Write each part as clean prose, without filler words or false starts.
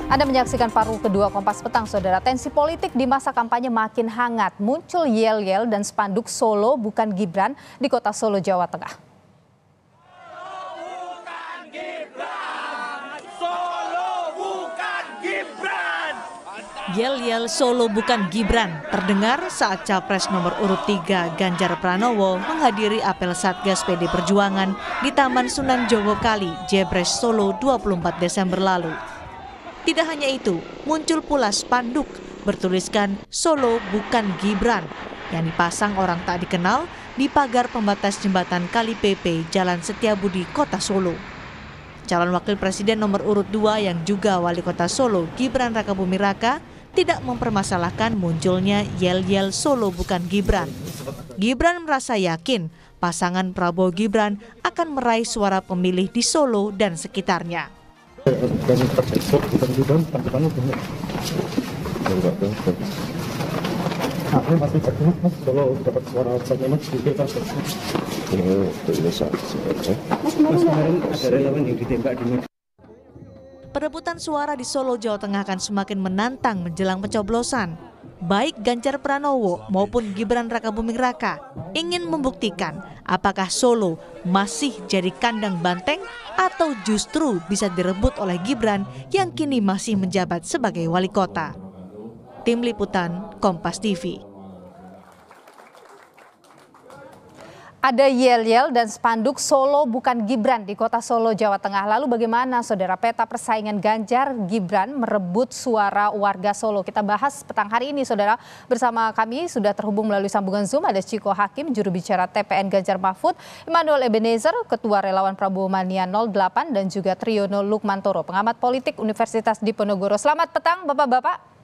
Anda menyaksikan paruh kedua Kompas Petang, Saudara. Tensi politik di masa kampanye makin hangat. Muncul yel-yel dan spanduk Solo bukan Gibran di kota Solo, Jawa Tengah. Yel-yel Solo bukan Gibran terdengar saat Capres nomor urut 3 Ganjar Pranowo menghadiri apel Satgas PD Perjuangan di Taman Sunan Jogokali, Jebres, Solo 24 Desember lalu. Tidak hanya itu, muncul pula spanduk bertuliskan Solo bukan Gibran yang dipasang orang tak dikenal di pagar pembatas jembatan Kali PP Jalan Setiabudi, Kota Solo. Calon Wakil Presiden nomor urut 2 yang juga Wali Kota Solo, Gibran Rakabuming Raka, tidak mempermasalahkan munculnya yel-yel Solo bukan Gibran. Gibran merasa yakin pasangan Prabowo Gibran akan meraih suara pemilih di Solo dan sekitarnya. Perebutan suara di Solo, Jawa Tengah akan semakin menantang menjelang pencoblosan. Baik Ganjar Pranowo maupun Gibran Rakabuming Raka ingin membuktikan apakah Solo masih jadi kandang banteng atau justru bisa direbut oleh Gibran yang kini masih menjabat sebagai wali kota. Tim Liputan Kompas TV. Ada yel-yel dan spanduk Solo bukan Gibran di kota Solo, Jawa Tengah. Lalu bagaimana, Saudara, peta persaingan Ganjar Gibran merebut suara warga Solo? Kita bahas petang hari ini, Saudara. Bersama kami sudah terhubung melalui sambungan Zoom ada Chiko Hakim, juru bicara TPN Ganjar Mahfud, Emmanuel Ebenezer, Ketua Relawan Prabowo Mania 08, dan juga Triyono Lukmantoro, pengamat politik Universitas Diponegoro. Selamat petang, Bapak-bapak.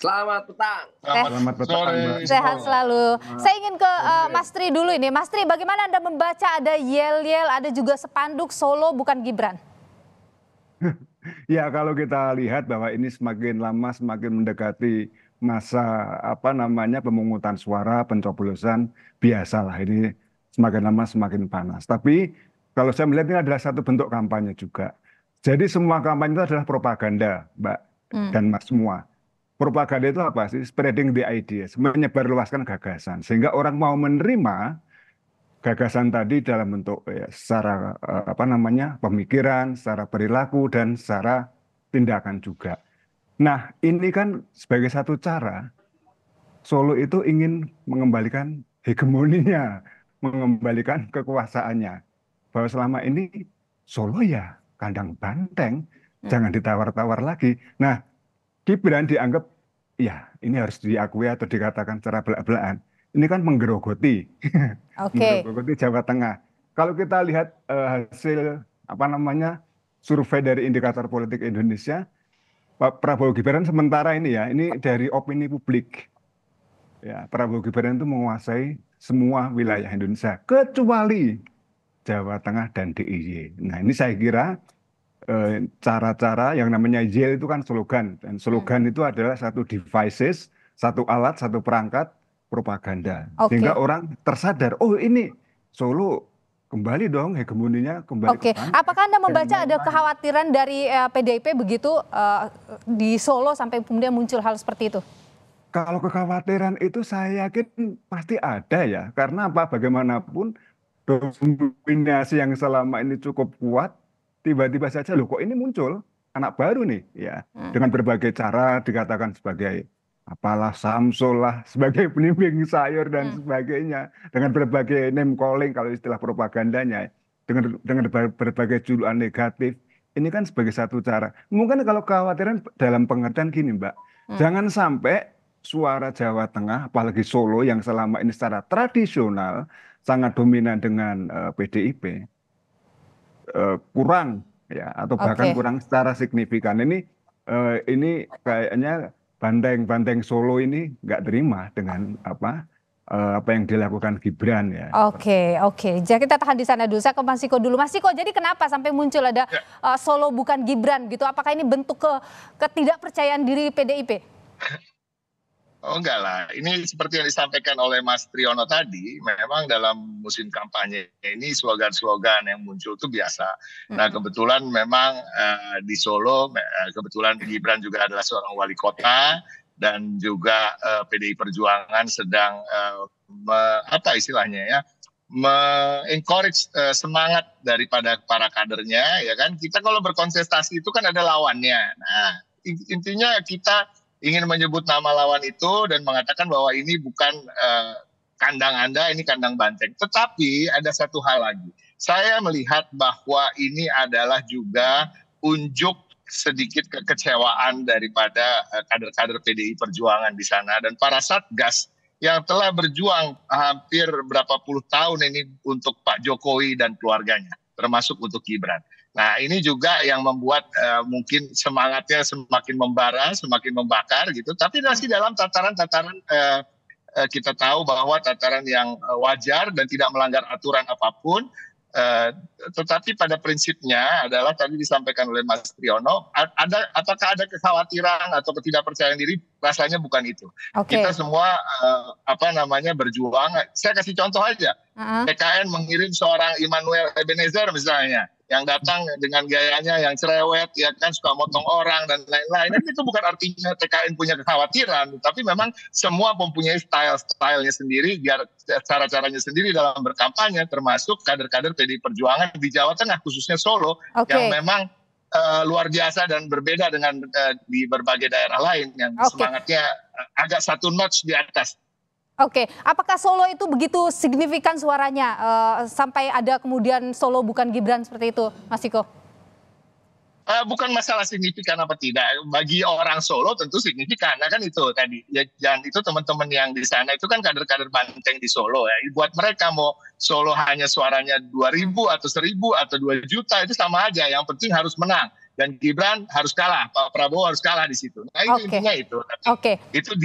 Selamat petang. Selamat petang. Sehat selalu. Saya ingin ke Mas Tri dulu ini. Mas Tri, bagaimana Anda membaca ada yel-yel, ada juga spanduk Solo bukan Gibran? Ya, kalau kita lihat bahwa ini semakin lama semakin mendekati masa pemungutan suara, pencoblosan, biasalah ini semakin lama semakin panas. Tapi kalau saya melihat ini adalah satu bentuk kampanye juga. Jadi semua kampanye itu adalah propaganda, Mbak dan Mas semua. Propaganda itu apa sih? Spreading the ideas, menyebarluaskan gagasan. Sehingga orang mau menerima gagasan tadi dalam bentuk secara pemikiran, secara perilaku, dan secara tindakan juga. Nah, ini kan sebagai satu cara Solo itu ingin mengembalikan hegemoninya, mengembalikan kekuasaannya. Bahwa selama ini Solo ya kandang banteng, jangan ditawar-tawar lagi. Nah, Gibran dianggap, ya ini harus diakui atau dikatakan secara belak-belakan, ini kan menggerogoti, menggerogoti Jawa Tengah. Kalau kita lihat hasil survei dari Indikator Politik Indonesia, Pak Prabowo Gibran sementara ini ini dari opini publik. Ya, Prabowo Gibran itu menguasai semua wilayah Indonesia, kecuali Jawa Tengah dan DIY. Nah, ini saya kira cara-cara yang namanya yel itu kan slogan, dan slogan itu adalah satu devices, satu alat, satu perangkat propaganda, sehingga orang tersadar, oh ini Solo kembali dong hegemoninya kembali. Apakah Anda membaca ada kekhawatiran dari PDIP begitu di Solo sampai kemudian muncul hal seperti itu? Kalau kekhawatiran itu saya yakin pasti ada ya, karena bagaimanapun dominasi yang selama ini cukup kuat, tiba-tiba saja loh kok ini muncul anak baru nih ya, dengan berbagai cara dikatakan sebagai apalah Samsul lah, sebagai penimbing sayur dan sebagainya, dengan berbagai name calling kalau istilah propagandanya, dengan berbagai julukan negatif. Ini kan sebagai satu cara. Mungkin kalau kekhawatiran dalam pengertian gini, Mbak, jangan sampai suara Jawa Tengah, apalagi Solo yang selama ini secara tradisional sangat dominan dengan PDIP, kurang ya, atau bahkan kurang secara signifikan. Ini kayaknya banteng Solo ini nggak terima dengan apa yang dilakukan Gibran ya. Oke. Jadi kita tahan di sana dulu. Saya ke Mas Chiko dulu. Mas Chiko, jadi kenapa sampai muncul ada Solo bukan Gibran gitu? Apakah ini bentuk ketidakpercayaan diri PDIP? Oh enggak lah, ini seperti yang disampaikan oleh Mas Triono tadi, memang dalam musim kampanye ini slogan-slogan yang muncul itu biasa. Nah kebetulan memang di Solo, kebetulan Gibran juga adalah seorang wali kota, dan juga PDI Perjuangan sedang apa istilahnya ya, me-encourage semangat daripada para kadernya, ya kan. Kita kalau berkontestasi itu kan ada lawannya. Nah intinya kita ingin menyebut nama lawan itu dan mengatakan bahwa ini bukan kandang Anda, ini kandang banteng. Tetapi ada satu hal lagi. Saya melihat bahwa ini adalah juga unjuk sedikit kekecewaan daripada kader-kader PDI Perjuangan di sana dan para satgas yang telah berjuang hampir berapa puluh tahun ini untuk Pak Jokowi dan keluarganya, termasuk untuk Gibran. Nah ini juga yang membuat mungkin semangatnya semakin membara, semakin membakar gitu. Tapi masih dalam tataran-tataran kita tahu bahwa tataran yang wajar dan tidak melanggar aturan apapun. Tetapi pada prinsipnya adalah tadi disampaikan oleh Mas Triono, apakah ada kekhawatiran atau ketidakpercayaan diri? Rasanya bukan itu. Kita semua berjuang. Saya kasih contoh aja. PKN mengirim seorang Immanuel Ebenezer misalnya, yang datang dengan gayanya yang cerewet, ya kan, suka motong orang dan lain-lain. Dan itu bukan artinya TKN punya kekhawatiran, tapi memang semua mempunyai style-stylenya sendiri, cara-caranya sendiri dalam berkampanye, termasuk kader-kader PDI Perjuangan di Jawa Tengah, khususnya Solo, yang memang luar biasa dan berbeda dengan di berbagai daerah lain yang semangatnya agak satu notch di atas. Oke, apakah Solo itu begitu signifikan suaranya sampai ada kemudian Solo bukan Gibran seperti itu, Mas Ciko? Bukan masalah signifikan apa tidak. Bagi orang Solo tentu signifikan, kan itu tadi. Ya, dan itu teman-teman yang di sana itu kan kader-kader banteng di Solo ya. Buat mereka mau Solo hanya suaranya 2.000 atau 1.000 atau 2 juta itu sama aja. Yang penting harus menang. Dan Gibran harus kalah, Pak Prabowo harus kalah di situ. Nah itu intinya itu. Tapi itu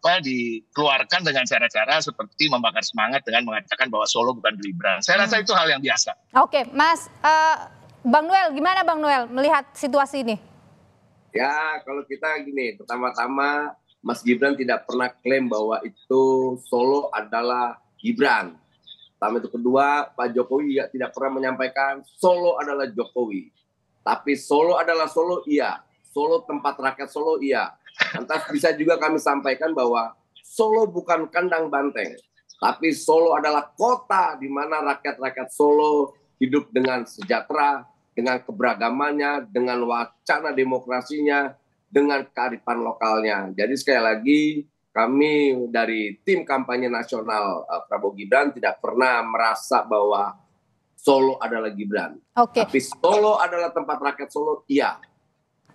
dikeluarkan dengan cara-cara seperti membakar semangat dengan mengatakan bahwa Solo bukan Gibran. Saya rasa itu hal yang biasa. Oke, Mas Bang Noel, gimana Bang Noel melihat situasi ini? Ya kalau kita gini, pertama-tama Mas Gibran tidak pernah klaim bahwa itu Solo adalah Gibran. Itu kedua, Pak Jokowi ya tidak pernah menyampaikan Solo adalah Jokowi. Tapi Solo adalah Solo, iya. Solo tempat rakyat Solo, iya. Lantas bisa juga kami sampaikan bahwa Solo bukan kandang banteng. Tapi Solo adalah kota di mana rakyat-rakyat Solo hidup dengan sejahtera, dengan keberagamannya, dengan wacana demokrasinya, dengan kearifan lokalnya. Jadi sekali lagi, kami dari tim kampanye nasional Prabowo Gibran tidak pernah merasa bahwa Solo adalah Gibran. Tapi Solo adalah tempat rakyat Solo, iya.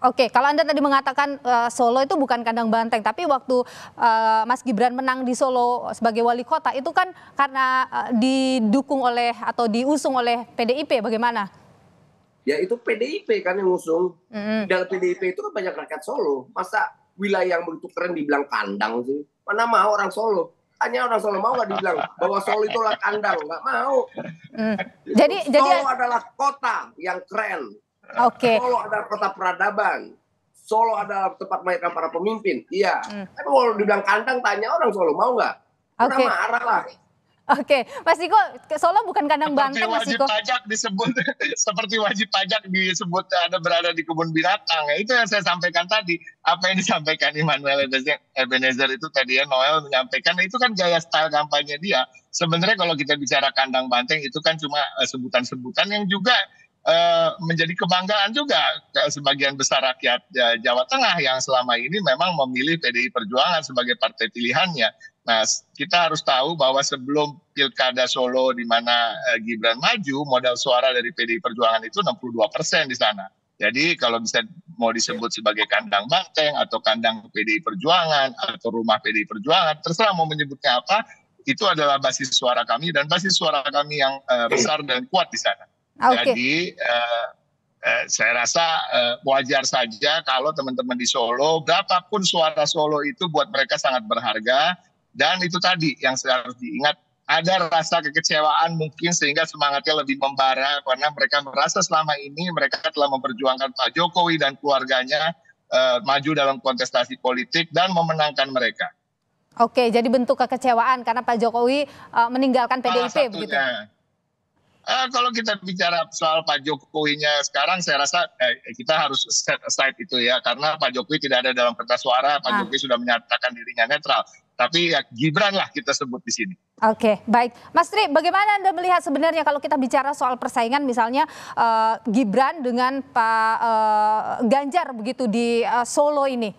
Oke, kalau Anda tadi mengatakan Solo itu bukan kandang banteng, tapi waktu Mas Gibran menang di Solo sebagai wali kota itu kan karena didukung oleh atau diusung oleh PDIP, bagaimana? Ya itu PDIP kan yang ngusung. Dalam PDIP itu kan banyak rakyat Solo. Masa wilayah yang begitu keren dibilang kandang sih? Mana mau orang Solo? Hanya orang Solo mau nggak dibilang bahwa Solo itulah kandang? Nggak mau. Solo adalah kota yang keren. Solo adalah kota peradaban. Solo adalah tempat melahirkan para pemimpin. Iya. Tapi kalau dibilang kandang, tanya orang Solo mau nggak? Karena marah lah. Mas Ciko, Solo bukan kandang banteng, Mas Ciko. Seperti wajib pajak disebut ada berada di kebun binatang. Ya, itu yang saya sampaikan tadi. Apa yang disampaikan Immanuel Ebenezer itu tadi ya, Noel menyampaikan, itu kan gaya style kampanye dia. Sebenarnya kalau kita bicara kandang banteng itu kan cuma sebutan-sebutan yang juga menjadi kebanggaan juga sebagian besar rakyat Jawa Tengah yang selama ini memang memilih PDI Perjuangan sebagai partai pilihannya. Nah, kita harus tahu bahwa sebelum Pilkada Solo di mana Gibran maju, modal suara dari PDI Perjuangan itu 62% di sana. Jadi kalau bisa mau disebut sebagai kandang banteng atau kandang PDI Perjuangan atau rumah PDI Perjuangan, terserah mau menyebutnya apa, itu adalah basis suara kami dan basis suara kami yang besar dan kuat di sana. Jadi saya rasa wajar saja kalau teman-teman di Solo, berapapun suara Solo itu buat mereka sangat berharga. Dan itu tadi yang harus diingat, ada rasa kekecewaan mungkin sehingga semangatnya lebih membara karena mereka merasa selama ini mereka telah memperjuangkan Pak Jokowi dan keluarganya maju dalam kontestasi politik dan memenangkan mereka. Oke, jadi bentuk kekecewaan karena Pak Jokowi meninggalkan PDIP begitu. Kalau kita bicara soal Pak Jokowinya sekarang, saya rasa kita harus set aside itu ya, karena Pak Jokowi tidak ada dalam kertas suara. Pak Jokowi sudah menyatakan dirinya netral. Tapi ya Gibran lah kita sebut di sini. Oke, baik. Mas Tri, bagaimana Anda melihat sebenarnya kalau kita bicara soal persaingan misalnya Gibran dengan Pak Ganjar begitu di Solo ini?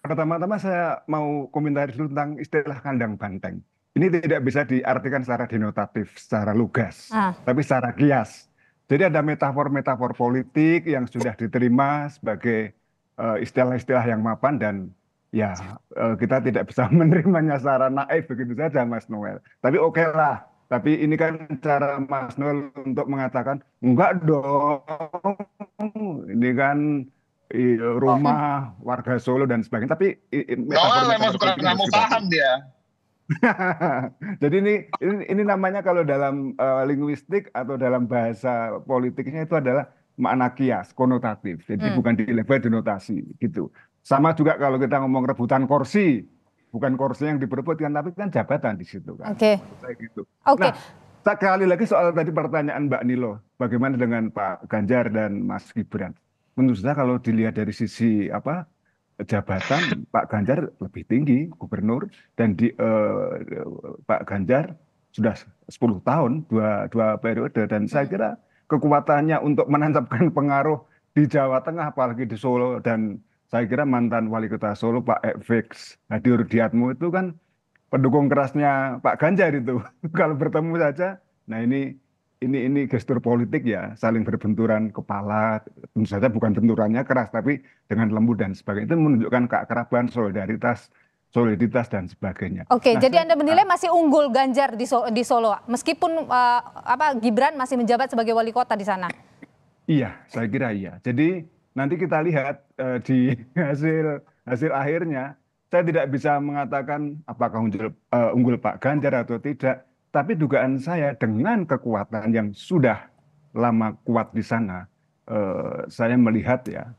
Pertama-tama saya mau komentari dulu tentang istilah kandang banteng. Ini tidak bisa diartikan secara denotatif, secara lugas, tapi secara kias. Jadi ada metafor-metafor politik yang sudah diterima sebagai istilah-istilah yang mapan dan ya kita tidak bisa menerimanya secara naif begitu saja, Mas Noel. Tapi oke lah. Tapi ini kan cara Mas Noel untuk mengatakan enggak dong. Ini kan rumah warga Solo dan sebagainya. Tapi Noel memang suka nggak mau paham dia. Jadi ini namanya kalau dalam linguistik atau dalam bahasa politiknya itu adalah makna kias, konotatif. Jadi bukan di level denotasi gitu. Sama juga kalau kita ngomong rebutan kursi, bukan kursi yang diperebutkan tapi kan jabatan di situ kan. Oke. Gitu. Oke. Nah, sekali lagi soal tadi pertanyaan Mbak Nilo, bagaimana dengan Pak Ganjar dan Mas Gibran? Menurut saya kalau dilihat dari sisi jabatan Pak Ganjar lebih tinggi gubernur dan Pak Ganjar sudah 10 tahun dua periode dan saya kira kekuatannya untuk menancapkan pengaruh di Jawa Tengah apalagi di Solo dan saya kira mantan wali kota Solo Pak Fx Hadi Rudiatmo itu kan pendukung kerasnya Pak Ganjar itu kalau bertemu saja nah ini gestur politik ya, saling berbenturan kepala, tentu saja bukan benturannya keras, tapi dengan lembut dan sebagainya. Itu menunjukkan keakraban, soliditas dan sebagainya. Oke, jadi Anda menilai masih unggul Ganjar di Solo, meskipun Gibran masih menjabat sebagai wali kota di sana? Iya, saya kira iya. Jadi nanti kita lihat di hasil akhirnya, saya tidak bisa mengatakan apakah unggul Pak Ganjar atau tidak. Tapi dugaan saya dengan kekuatan yang sudah lama kuat di sana, saya melihat ya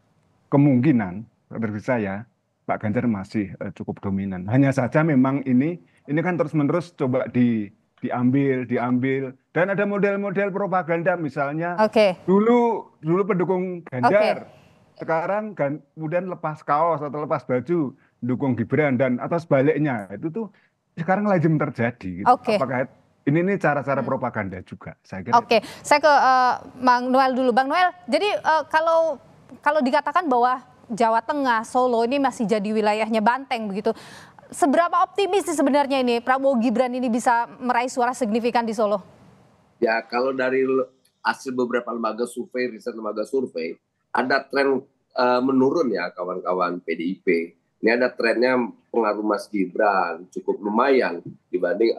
kemungkinan dari saya Pak Ganjar masih cukup dominan. Hanya saja memang ini kan terus-menerus coba diambil dan ada model-model propaganda misalnya dulu pendukung Ganjar, sekarang kemudian lepas kaos atau lepas baju dukung Gibran dan atau sebaliknya itu tuh sekarang lazim terjadi. Gitu. Apakah ini cara-cara propaganda juga, saya kira. Oke, saya ke Bang Noel dulu. Bang Noel, jadi kalau dikatakan bahwa Jawa Tengah, Solo ini masih jadi wilayahnya banteng begitu, seberapa optimis sih sebenarnya ini Prabowo Gibran ini bisa meraih suara signifikan di Solo? Ya, kalau dari hasil beberapa lembaga survei, riset lembaga survei, ada tren menurun ya kawan-kawan PDIP. Ini ada trennya pengaruh Mas Gibran cukup lumayan dibanding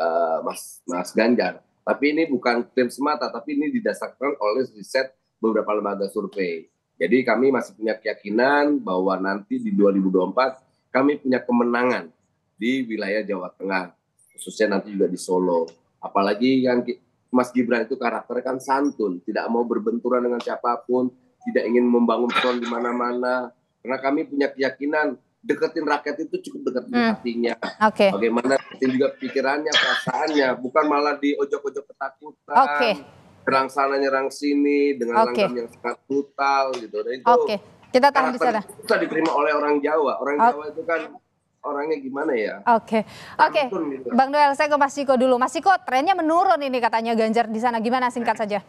Mas Ganjar. Tapi ini bukan klaim semata, tapi ini didasarkan oleh riset beberapa lembaga survei. Jadi kami masih punya keyakinan bahwa nanti di 2024 kami punya kemenangan di wilayah Jawa Tengah, khususnya nanti juga di Solo. Apalagi yang Mas Gibran itu karakternya kan santun, tidak mau berbenturan dengan siapapun, tidak ingin membangun front di mana-mana. Karena kami punya keyakinan deketin rakyat itu cukup deketin hatinya. Bagaimana deketin juga pikirannya, perasaannya, bukan malah di ojok-ojok ketakutan. Serang sana nyerang sini dengan langgam yang sangat brutal gitu. Dan itu kita tahan di sana. Bisa diterima oleh orang Jawa. Orang Jawa itu kan orangnya gimana ya? Oke. Gitu. Bang Noel, saya ke Mas Ciko dulu. Mas Ciko, trennya menurun ini katanya Ganjar di sana. Gimana singkat saja?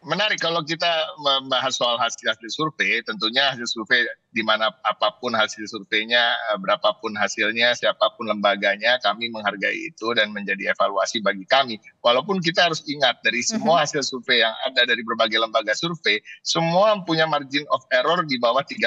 Menarik kalau kita membahas soal hasil survei, tentunya hasil survei di mana apapun hasil surveinya, berapapun hasilnya, siapapun lembaganya, kami menghargai itu dan menjadi evaluasi bagi kami. Walaupun kita harus ingat dari semua hasil survei yang ada dari berbagai lembaga survei, semua punya margin of error di bawah 3%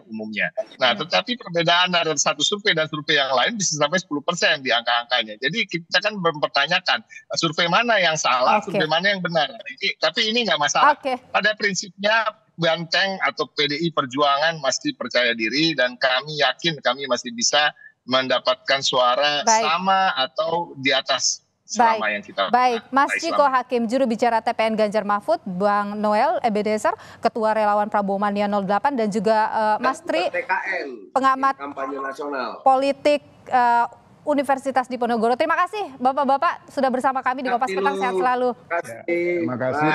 umumnya. Nah, tetapi perbedaan dari satu survei dan survei yang lain bisa sampai 10% di angka-angkanya. Jadi kita kan mempertanyakan survei mana yang salah, survei mana yang benar. Tapi ini nggak masalah. Pada prinsipnya Banteng atau PDI Perjuangan masih percaya diri dan kami yakin kami masih bisa mendapatkan suara sama atau di atas selama yang kita Baik, Mas Ciko Hakim, juru bicara TPN Ganjar Mahfud, Bang Noel Ebenezer, Ketua Relawan Prabowo Mania 08, dan juga Mas Tri, TKN, pengamat kampanye nasional politik Universitas Diponegoro. Terima kasih Bapak-bapak sudah bersama kami di Kompas Petang, sehat selalu. Terima kasih. Terima kasih.